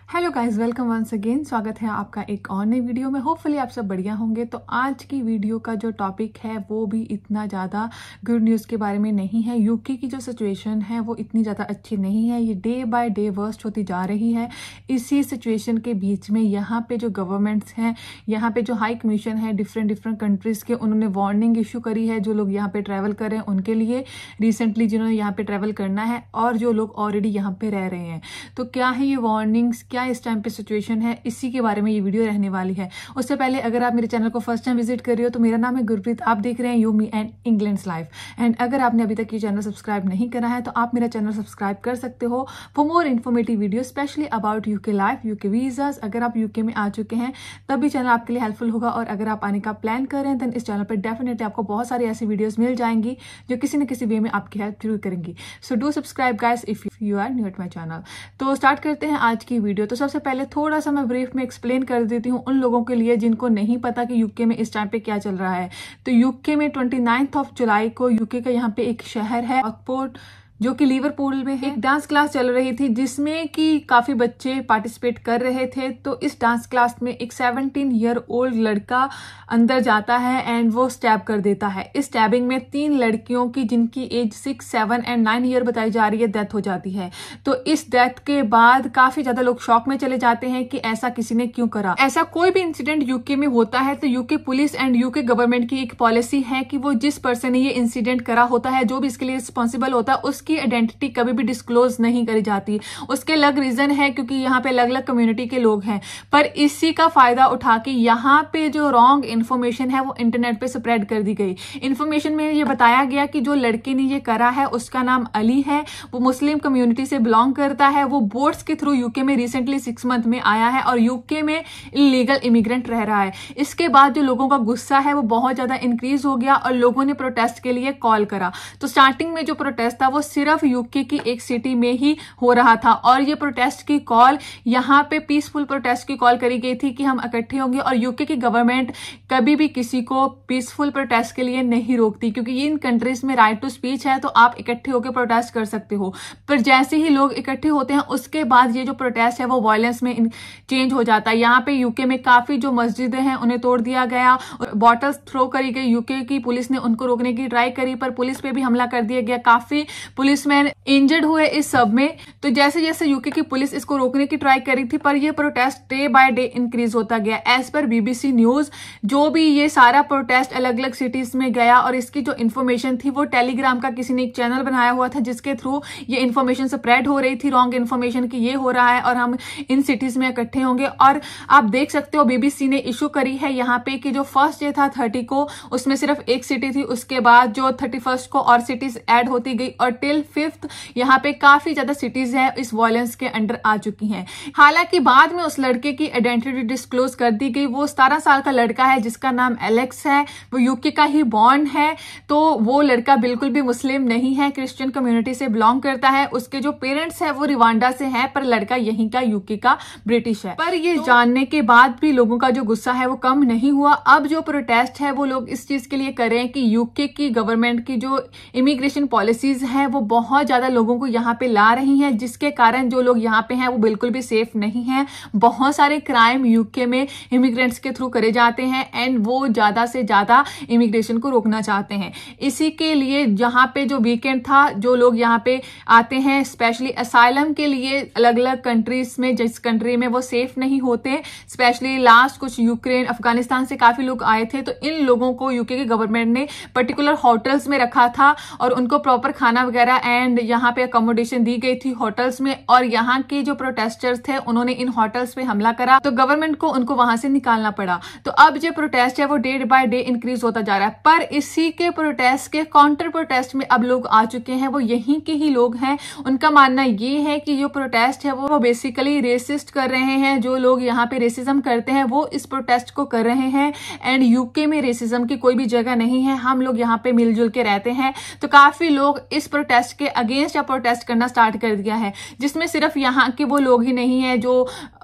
Hello guys, welcome once again. स्वागत है आपका एक और नई वीडियो में। होपफुली आप सब बढ़िया होंगे। तो आज की वीडियो का जो टॉपिक है वो भी इतना ज़्यादा गुड न्यूज़ के बारे में नहीं है। यूके की जो सिचुएशन है वो इतनी ज़्यादा अच्छी नहीं है, ये डे बाय डे वर्स्ट होती जा रही है। इसी सिचुएशन के बीच में यहाँ पे जो गवर्नमेंट्स हैं, यहाँ पे जो हाई कमीशन है डिफरेंट कंट्रीज़ के, उन्होंने वार्निंग इशू करी है जो लोग यहाँ पे ट्रैवल कर रहे हैं उनके लिए, रिसेंटली जिन्होंने यहाँ पे ट्रैवल करना है और जो लोग ऑलरेडी यहाँ पे रह रहे हैं। तो क्या है ये वार्निंग्स, क्या इस टाइम पे सिचुएशन है, इसी के बारे में ये वीडियो रहने वाली है। उससे पहले अगर आप मेरे चैनल को फर्स्ट टाइम विजिट कर रहे हो तो मेरा नाम है गुरप्रीत, आप देख रहे हैं you me and England's life. And अगर आपने अभी तक ये चैनल सब्सक्राइब नहीं करा है तो आप मेरा चैनल सब्सक्राइब कर सकते हो for more informative video specially about UK life, UK visas. अगर आप यूके में आ चुके हैं तब भी चैनल आपके लिए हेल्पफुल होगा, और अगर आप आने का प्लान कर रहे हैं देन इस चैनल पर डेफिनेटली आपको बहुत सारी ऐसी वीडियोस मिल जाएंगी जो किसी न किसी वे में आपकी हेल्प जरूर करेंगी। So do subscribe guys if you are new at my channel. तो स्टार्ट करते हैं आज की वीडियो। तो सबसे पहले थोड़ा सा मैं ब्रीफ में एक्सप्लेन कर देती हूँ उन लोगों के लिए जिनको नहीं पता कि यूके में इस टाइम पे क्या चल रहा है। तो यूके में 29 जुलाई को यूके का यहाँ पे एक शहर है ऑक्सफोर्ड जो कि लिवरपूल में है, एक डांस क्लास चल रही थी जिसमें कि काफी बच्चे पार्टिसिपेट कर रहे थे। तो इस डांस क्लास में एक 17 ईयर ओल्ड लड़का अंदर जाता है एंड वो स्टैब कर देता है। इस स्टैबिंग में 3 लड़कियों की जिनकी एज 6, 7 एंड 9 ईयर बताई जा रही है डेथ हो जाती है। तो इस डेथ के बाद काफी ज्यादा लोग शॉक में चले जाते हैं कि ऐसा किसी ने क्यों करा। ऐसा कोई भी इंसिडेंट यूके में होता है तो UK police and UK government की एक पॉलिसी है कि वो जिस पर्सन ने ये इंसिडेंट करा होता है, जो भी इसके लिए रिस्पॉन्सिबल होता है, की आइडेंटिटी कभी भी डिस्क्लोज नहीं करी जाती। उसके अलग रीजन है क्योंकि यहाँ पे अलग अलग कम्युनिटी के लोग हैं, पर इसी का फायदा उठा के यहाँ पे जो रॉन्ग इन्फॉर्मेशन है वो इंटरनेट पे स्प्रेड कर दी गई। इन्फॉर्मेशन में ये बताया गया कि जो लड़के ने ये करा है उसका नाम अली है, वो मुस्लिम कम्युनिटी से बिलोंग करता है, वो बोट्स के थ्रू यूके में रिसेंटली 6 मंथ में आया है और यूके में इलीगल इमिग्रेंट रह रहा है। इसके बाद जो लोगों का गुस्सा है वो बहुत ज्यादा इंक्रीज हो गया और लोगों ने प्रोटेस्ट के लिए कॉल करा। तो स्टार्टिंग में जो प्रोटेस्ट था वो सिर्फ यूके की एक सिटी में ही हो रहा था और ये प्रोटेस्ट की कॉल यहाँ पे पीसफुल प्रोटेस्ट की कॉल करी गई थी कि हम इकट्ठे होंगे। और यूके की गवर्नमेंट कभी भी किसी को पीसफुल प्रोटेस्ट के लिए नहीं रोकती क्योंकि इन कंट्रीज में राइट टू स्पीच है, तो आप इकट्ठे होकर प्रोटेस्ट कर सकते हो। पर जैसे ही लोग इकट्ठे होते हैं उसके बाद ये जो प्रोटेस्ट है वो वायलेंस में चेंज हो जाता है। यहाँ पे यूके में काफी जो मस्जिदें हैं उन्हें तोड़ दिया गया, बॉटल्स थ्रो करी गई। यूके की पुलिस ने उनको रोकने की ट्राई करी पर पुलिस पे भी हमला कर दिया गया, काफी पुलिसमैन इंजर्ड हुए इस सब में। तो जैसे जैसे यूके की पुलिस इसको रोकने की ट्राई करी थी पर ये protest day by day increase होता गया। एज पर बीबीसी न्यूज जो भी ये सारा प्रोटेस्ट अलग अलग सिटीज में गया और इसकी जो इन्फॉर्मेशन थी वो टेलीग्राम का किसी ने एक चैनल बनाया हुआ था जिसके थ्रू ये इन्फॉर्मेशन स्प्रेड हो रही थी, रॉन्ग इन्फॉर्मेशन की ये हो रहा है और हम इन सिटीज में इकट्ठे होंगे। और आप देख सकते हो बीबीसी ने इशू करी है यहाँ पे कि जो फर्स्ट डे था 30 को उसमें सिर्फ एक सिटी थी, उसके बाद जो 31 को और सिटीज ऐड होती गई और टिल 5th यहाँ पे काफी ज्यादा सिटीज हैं इस वायलेंस के अंडर आ चुकी हैं। हालांकि बाद में उस लड़के की आइडेंटिटी डिस्क्लोज कर दी गई। वो 17 साल का लड़का है जिसका नाम एलेक्स है, वो यूके का ही बॉर्न है। तो वो लड़का बिल्कुल भी मुस्लिम नहीं है, क्रिश्चियन कम्युनिटी से बिलोंग करता है। उसके जो पेरेंट्स है वो रिवांडा से है पर लड़का यहीं का यूके का ब्रिटिश है। पर ये जानने के बाद भी लोगों का जो गुस्सा है वो कम नहीं हुआ। अब जो प्रोटेस्ट है वो लोग इस चीज के लिए करें कि यूके की गवर्नमेंट की जो इमिग्रेशन पॉलिसीज है वो बहुत ज्यादा लोगों को यहाँ पे ला रही हैं, जिसके कारण जो लोग यहाँ पे हैं वो बिल्कुल भी सेफ नहीं हैं। बहुत सारे क्राइम यूके में इमिग्रेंट्स के थ्रू करे जाते हैं एंड वो ज्यादा से ज्यादा इमिग्रेशन को रोकना चाहते हैं। इसी के लिए यहाँ पे जो वीकेंड था जो लोग यहाँ पे आते हैं स्पेशली असाइलम के लिए अलग अलग कंट्रीज में, जिस कंट्री में वो सेफ नहीं होते, स्पेशली लास्ट कुछ यूक्रेन अफगानिस्तान से काफी लोग आए थे। तो इन लोगों को यूके की गवर्नमेंट ने पर्टिकुलर होटल्स में रखा था और उनको प्रॉपर खाना वगैरह एंड यहाँ पे अकोमोडेशन दी गई थी होटल्स में। और यहाँ के जो प्रोटेस्टर्स थे उन्होंने इन होटल्स पे हमला करा तो गवर्नमेंट को उनको वहां से निकालना पड़ा। तो अब जो प्रोटेस्ट है वो डे बाय डे इंक्रीज होता जा रहा है। पर इसी के प्रोटेस्ट के काउंटर प्रोटेस्ट में अब लोग आ चुके हैं, वो यहीं के ही लोग हैं। उनका मानना ये है कि जो प्रोटेस्ट है वो बेसिकली रेसिस्ट कर रहे हैं। जो लोग यहाँ पे रेसिज्म करते हैं वो इस प्रोटेस्ट को कर रहे हैं एंड यूके में रेसिज्म की कोई भी जगह नहीं है, हम लोग यहाँ पे मिलजुल के रहते हैं। तो काफी लोग इस प्रोटेस्ट प्रोटेस्ट के अगेंस्ट या प्रोटेस्ट करना स्टार्ट कर दिया है, जिसमें सिर्फ यहाँ के वो लोग ही नहीं है जो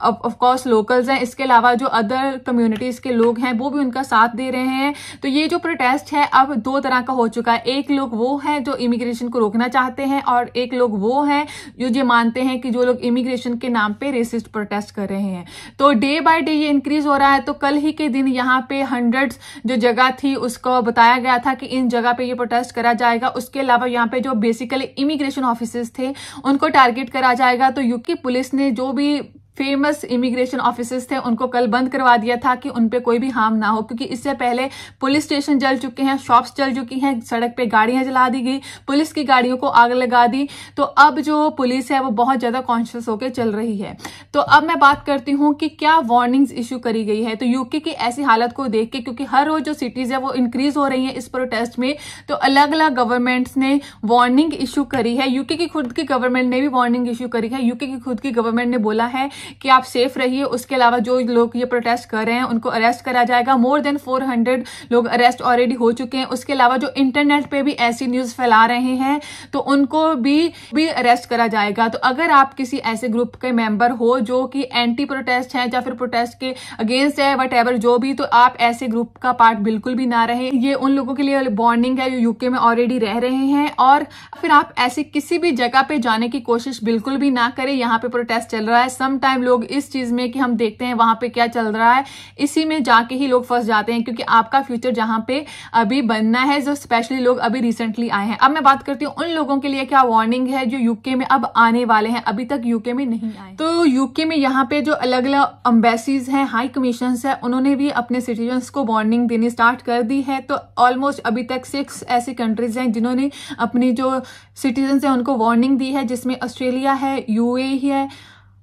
ऑफ कोर्स लोकल्स हैं, इसके अलावा जो अदर कम्युनिटीज के लोग हैं वो भी उनका साथ दे रहे हैं। तो ये जो प्रोटेस्ट है अब दो तरह का हो चुका है। एक लोग वो हैं जो इमिग्रेशन को रोकना चाहते हैं और एक लोग वो हैं जो ये मानते हैं कि जो लोग इमिग्रेशन के नाम पे रेसिस्ट प्रोटेस्ट कर रहे हैं। तो डे बाय डे ये इंक्रीज हो रहा है। तो कल ही के दिन यहाँ पे हंड्रेड्स जो जगह थी उसको बताया गया था कि इन जगह पे ये प्रोटेस्ट करा जाएगा। उसके अलावा यहाँ पे जो बेसिकली इमिग्रेशन ऑफिसर्स थे उनको टारगेट करा जाएगा। तो यूके पुलिस ने जो भी फेमस इमिग्रेशन ऑफिसर्स थे उनको कल बंद करवा दिया था कि उन पे कोई भी हार्म ना हो, क्योंकि इससे पहले पुलिस स्टेशन जल चुके हैं, शॉप्स जल चुकी हैं, सड़क पे गाड़ियां जला दी गई, पुलिस की गाड़ियों को आग लगा दी। तो अब जो पुलिस है वो बहुत ज्यादा कॉन्शियस होकर चल रही है। तो अब मैं बात करती हूँ कि क्या वार्निंग्स इशू करी गई है। तो यूके की ऐसी हालत को देख के, क्योंकि हर रोज जो सिटीज है वो इंक्रीज हो रही है इस प्रोटेस्ट में, तो अलग अलग गवर्नमेंट्स ने वार्निंग इशू करी है। यूके की खुद की गवर्नमेंट ने भी वार्निंग इशू करी है। यूके की खुद की गवर्नमेंट ने बोला है कि आप सेफ रहिए। उसके अलावा जो लोग ये प्रोटेस्ट कर रहे हैं उनको अरेस्ट करा जाएगा। मोर देन 400 लोग अरेस्ट ऑलरेडी हो चुके हैं। उसके अलावा जो इंटरनेट पे भी ऐसी न्यूज फैला रहे हैं तो उनको भी अरेस्ट करा जाएगा। तो अगर आप किसी ऐसे ग्रुप के मेंबर हो जो कि एंटी प्रोटेस्ट है या फिर प्रोटेस्ट के अगेंस्ट है वट जो भी, तो आप ऐसे ग्रुप का पार्ट बिल्कुल भी ना रहे। ये उन लोगों के लिए वार्निंग है जो यूके में ऑलरेडी रह रहे हैं। और फिर आप ऐसी किसी भी जगह पे जाने की कोशिश बिल्कुल भी ना करें। यहाँ पे प्रोटेस्ट चल रहा है, सम टाइम लोग इस चीज में कि हम देखते हैं वहां पे क्या चल रहा है, इसी में जाके ही लोग फंस जाते हैं, क्योंकि आपका फ्यूचर जहां पे अभी बनना है, जो स्पेशली लोग अभी रिसेंटली आए हैं। अब मैं बात करती हूँ उन लोगों के लिए क्या वार्निंग है जो यूके में अब आने वाले हैं, अभी तक यूके में नहीं आए। तो यूके में यहाँ पे जो अलग अलग एम्बेसीज हैं, हाई कमीशन है, उन्होंने भी अपने सिटीजन्स को वार्निंग देनी स्टार्ट कर दी है। तो ऑलमोस्ट अभी तक 6 ऐसी कंट्रीज हैं जिन्होंने अपनी जो सिटीजन्स हैं उनको वार्निंग दी है, जिसमें ऑस्ट्रेलिया है, यूएई है,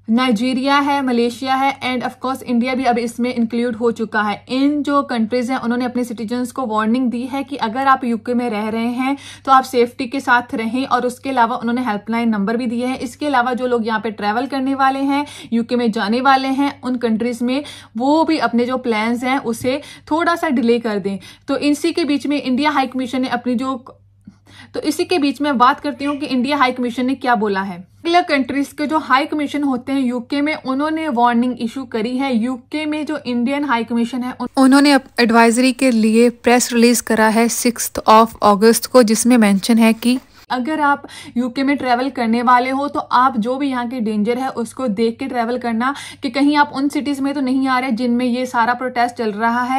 नाइजीरिया है, मलेशिया है एंड ऑफ कोर्स इंडिया भी अब इसमें इंक्लूड हो चुका है। इन जो कंट्रीज हैं उन्होंने अपने सिटीजन्स को वार्निंग दी है कि अगर आप यूके में रह रहे हैं तो आप सेफ्टी के साथ रहें। और उसके अलावा उन्होंने हेल्पलाइन नंबर भी दिए हैं। इसके अलावा जो लोग यहाँ पे ट्रैवल करने वाले हैं, यूके में जाने वाले हैं उन कंट्रीज में, वो भी अपने जो प्लान्स हैं उसे थोड़ा सा डिले कर दें। तो इसी के बीच में इंडिया हाई कमीशन ने अपनी इसी के बीच में बात करती हूँ कि इंडिया हाई कमीशन ने क्या बोला है। अलग कंट्रीज के जो हाई कमीशन होते हैं यूके में, उन्होंने वार्निंग इशू करी है। यूके में जो इंडियन हाई कमीशन है उन्होंने एडवाइजरी के लिए प्रेस रिलीज करा है 6 अगस्त को, जिसमें मेंशन है कि अगर आप यूके में ट्रैवल करने वाले हो तो आप जो भी यहाँ के डेंजर है उसको देख के ट्रैवल करना, कि कहीं आप उन सिटीज में तो नहीं आ रहे जिनमें ये सारा प्रोटेस्ट चल रहा है।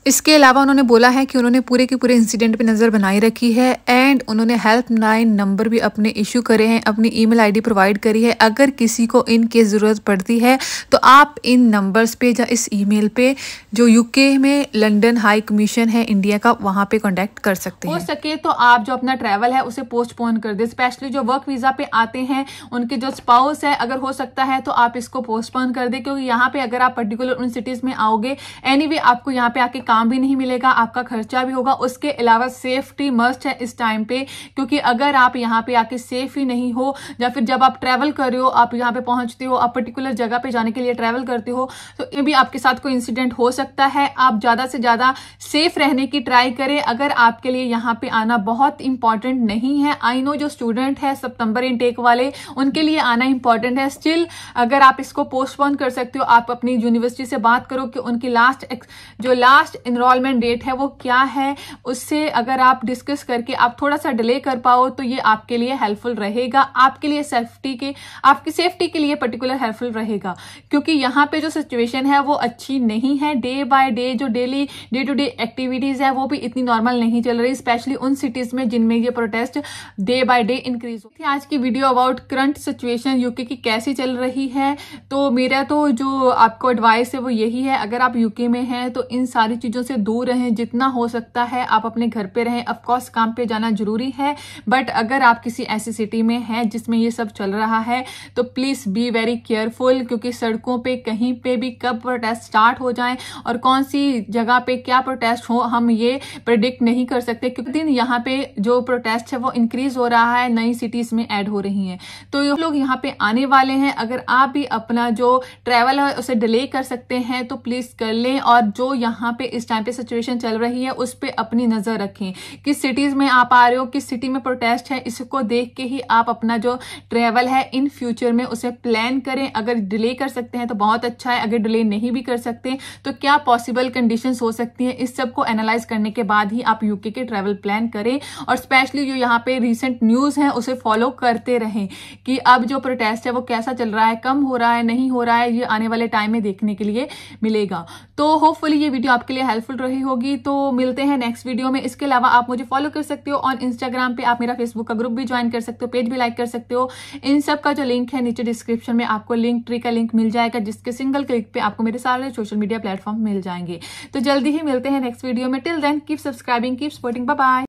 इसके अलावा उन्होंने बोला है कि उन्होंने पूरे के पूरे इंसिडेंट पे नज़र बनाई रखी है एंड उन्होंने हेल्पलाइन नंबर भी अपने इशू करे हैं, अपनी ईमेल आईडी प्रोवाइड करी है। अगर किसी को इनकी ज़रूरत पड़ती है तो आप इन नंबर्स पे या इस ईमेल पे जो यूके में लंदन हाई कमीशन है इंडिया का, वहाँ पे कॉन्टेक्ट कर सकते हैं। हो सके तो आप जो अपना ट्रैवल है उसे पोस्टपोन कर दे। स्पेशली जो वर्क वीज़ा पे आते हैं उनके जो स्पाउस है, अगर हो सकता है तो आप इसको पोस्टपोन कर दे, क्योंकि यहाँ पे अगर आप पर्टिकुलर उन सिटीज़ में आओगे एनीवे आपको यहाँ पे आके काम भी नहीं मिलेगा, आपका खर्चा भी होगा। उसके अलावा सेफ्टी मस्ट है इस टाइम पे, क्योंकि अगर आप यहाँ पे आके सेफ ही नहीं हो या फिर जब आप ट्रैवल कर रहे हो, आप यहाँ पे पहुंचते हो, आप पर्टिकुलर जगह पे जाने के लिए ट्रैवल करते हो, तो ये भी आपके साथ कोई इंसिडेंट हो सकता है। आप ज्यादा से ज्यादा सेफ रहने की ट्राई करें। अगर आपके लिए यहाँ पे आना बहुत इंपॉर्टेंट नहीं है, आई नो जो स्टूडेंट है सितंबर इनटेक वाले, उनके लिए आना इंपॉर्टेंट है। स्टिल अगर आप इसको पोस्टपोन कर सकते हो, आप अपनी यूनिवर्सिटी से बात करो कि उनकी लास्ट इनरोलमेंट डेट है वो क्या है, उससे अगर आप डिस्कस करके आप थोड़ा सा डिले कर पाओ तो ये आपके लिए हेल्पफुल रहेगा, आपके लिए आपकी सेफ्टी के लिए पर्टिकुलर हेल्पफुल रहेगा। क्योंकि यहाँ पे जो सिचुएशन है वो अच्छी नहीं है। डे बाय डे जो डे टू डे एक्टिविटीज है वो भी इतनी नॉर्मल नहीं चल रही, स्पेशली उन सिटीज में जिनमें ये protest day by day increase होती है। आज की video about current situation UK की कैसी चल रही है, तो मेरा तो जो आपको एडवाइस है वो यही है, अगर आप यूके में हैं तो इन सारी चीजों से दूर रहें, जितना हो सकता है आप अपने घर पे रहें। ऑफ कोर्स काम पे जाना जरूरी है, बट अगर आप किसी ऐसी सिटी में हैं जिसमें ये सब चल रहा है तो प्लीज बी वेरी केयरफुल, क्योंकि सड़कों पे कहीं पे भी कब प्रोटेस्ट स्टार्ट हो जाए और कौन सी जगह पे क्या प्रोटेस्ट हो हम ये प्रेडिक्ट नहीं कर सकते, क्योंकि दिन यहाँ पे जो प्रोटेस्ट है वो इंक्रीज हो रहा है, नई सिटीज में ऐड हो रही है। तो ये लोग यहाँ पे आने वाले हैं, अगर आप भी अपना जो ट्रैवल है उसे डिले कर सकते हैं तो प्लीज कर लें। और जो यहाँ पे इस टाइम पे सिचुएशन चल रही है उस पे अपनी नजर रखें, किस सिटीज में आप आ पा रहे हो कि सिटी में प्रोटेस्ट है, इसको देख के ही आप अपना जो ट्रेवल है इन फ्यूचर में उसे प्लान करें। अगर डिले कर सकते हैं तो बहुत अच्छा है, अगर डिले नहीं भी कर सकते तो क्या पॉसिबल कंडीशंस हो सकती हैं, इस सब को एनालाइज करने के बाद ही आप यूके के ट्रेवल प्लान करें। और स्पेशली जो यहाँ पे रिसेंट न्यूज है उसे फॉलो करते रहें कि अब जो प्रोटेस्ट है वो कैसा चल रहा है, कम हो रहा है, नहीं हो रहा है, ये आने वाले टाइम में देखने के लिए मिलेगा। तो होपफुली ये वीडियो आपके लिए हेल्पफुल रही होगी। तो मिलते हैं नेक्स्ट वीडियो में। इसके अलावा आप मुझे फॉलो कर सकते हो ऑन इंस्टाग्राम पे, आप मेरा फेसबुक का ग्रुप भी ज्वाइन कर सकते हो, पेज भी लाइक कर सकते हो। इन सब का जो लिंक है नीचे डिस्क्रिप्शन में आपको लिंक ट्री का लिंक मिल जाएगा, जिसके सिंगल क्लिक पे आपको मेरे सारे सोशल मीडिया प्लेटफॉर्म मिल जाएंगे। तो जल्दी ही मिलते हैं नेक्स्ट वीडियो में। Till then keep subscribing, keep supporting, bye bye.